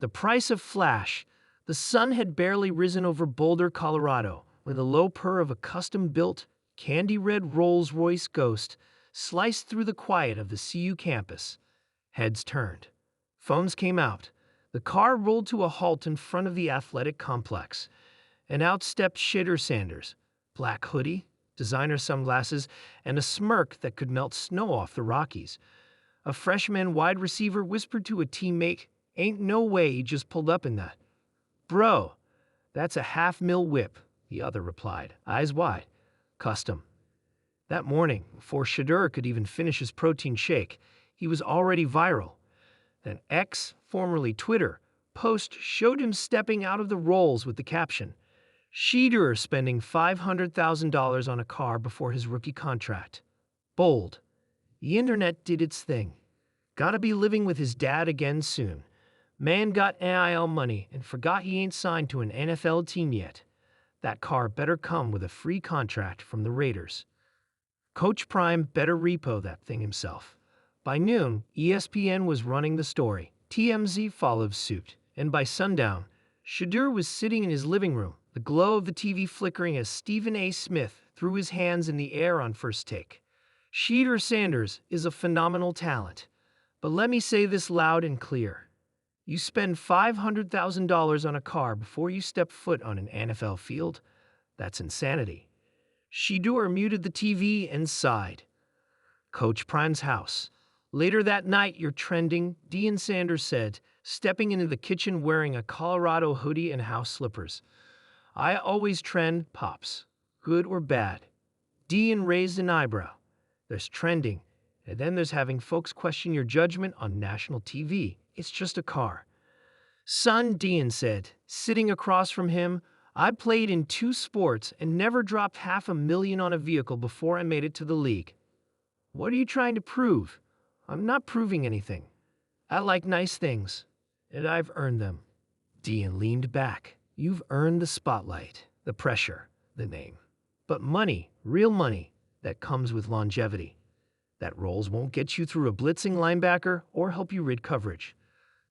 The price of flash. The sun had barely risen over Boulder, Colorado, when the low purr of a custom-built, candy-red Rolls-Royce Ghost sliced through the quiet of the CU campus. Heads turned. Phones came out. The car rolled to a halt in front of the athletic complex. And out stepped Shedeur Sanders, black hoodie, designer sunglasses, and a smirk that could melt snow off the Rockies. A freshman wide receiver whispered to a teammate, "Ain't no way he just pulled up in that." "Bro, that's a half-mil whip," the other replied, eyes wide. "Custom." That morning, before Shedeur could even finish his protein shake, he was already viral. An X, formerly Twitter, post showed him stepping out of the Rolls with the caption, "Shedeur spending $500,000 on a car before his rookie contract." Bold. The internet did its thing. Gotta be living with his dad again soon. Man got NIL money and forgot he ain't signed to an NFL team yet. That car better come with a free contract from the Raiders. Coach Prime better repo that thing himself. By noon, ESPN was running the story. TMZ followed suit. And by sundown, Shedeur was sitting in his living room, the glow of the TV flickering as Stephen A. Smith threw his hands in the air on first take. Shedeur Sanders is a phenomenal talent. But let me say this loud and clear. You spend $500,000 on a car before you step foot on an NFL field? That's insanity. Shedeur muted the TV and sighed. Coach Prime's house. Later that night, you're trending, Deion Sanders said, stepping into the kitchen wearing a Colorado hoodie and house slippers. "I always trend, Pops. Good or bad." Deion raised an eyebrow. There's trending, and then there's having folks question your judgment on national TV. It's just a car. "Son," Deion said, sitting across from him, "I played in 2 sports and never dropped $500,000 on a vehicle before I made it to the league." "What are you trying to prove?" "I'm not proving anything. I like nice things, and I've earned them." Deion leaned back. "You've earned the spotlight, the pressure, the name. But money, real money, that comes with longevity. That Rolls won't get you through a blitzing linebacker or help you rid coverage."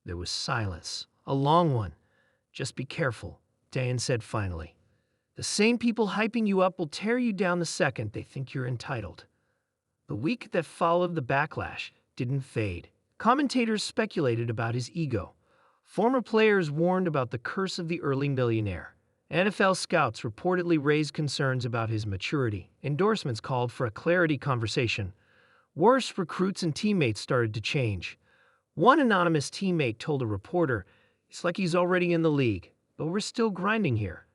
There was silence, a long one. "Just be careful," Deion said finally. "The same people hyping you up will tear you down the second they think you're entitled." The week that followed the backlash didn't fade. Commentators speculated about his ego. Former players warned about the curse of the early millionaire. NFL scouts reportedly raised concerns about his maturity. Endorsements called for a clarity conversation. Worse, recruits and teammates started to change. One anonymous teammate told a reporter, "It's like he's already in the league, but we're still grinding here."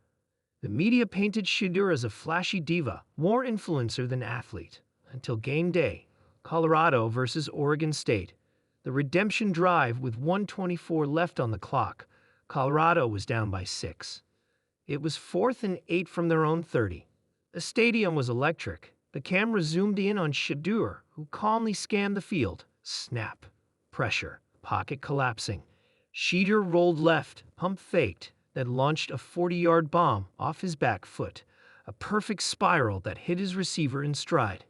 The media painted Shedeur as a flashy diva, more influencer than athlete. Until game day, Colorado versus Oregon State. The redemption drive with 1:24 left on the clock. Colorado was down by 6. It was 4th and 8 from their own 30. The stadium was electric. The camera zoomed in on Shedeur, who calmly scanned the field. Snap. Pressure. Pocket collapsing. Shedeur rolled left, pump faked, then launched a 40-yard bomb off his back foot. A perfect spiral that hit his receiver in stride.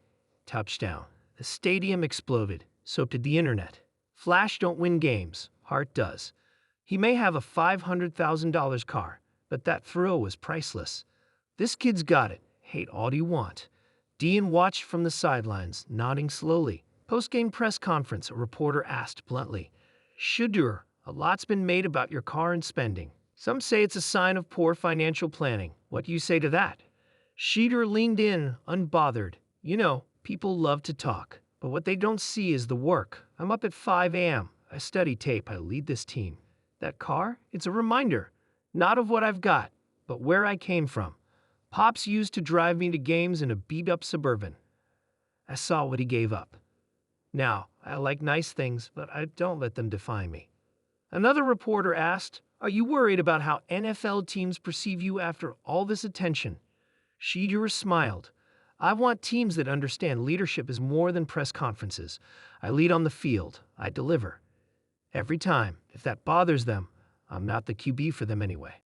Touchdown. The stadium exploded. So did the internet. Flash don't win games. Heart does. He may have a $500,000 car, but that thrill was priceless. This kid's got it. Hate all you want. Deion watched from the sidelines, nodding slowly. Post-game press conference, a reporter asked bluntly, "Shedeur, a lot's been made about your car and spending. Some say it's a sign of poor financial planning. What do you say to that?" Shedeur leaned in, unbothered. "You know, people love to talk, but what they don't see is the work. I'm up at 5 a.m. I study tape. I lead this team. That car, it's a reminder, not of what I've got, but where I came from. Pops used to drive me to games in a beat-up Suburban. I saw what he gave up. Now, I like nice things, but I don't let them define me." Another reporter asked, "Are you worried about how NFL teams perceive you after all this attention?" Shedeur smiled. "I want teams that understand leadership is more than press conferences. I lead on the field. I deliver. Every time. If that bothers them, I'm not the QB for them anyway."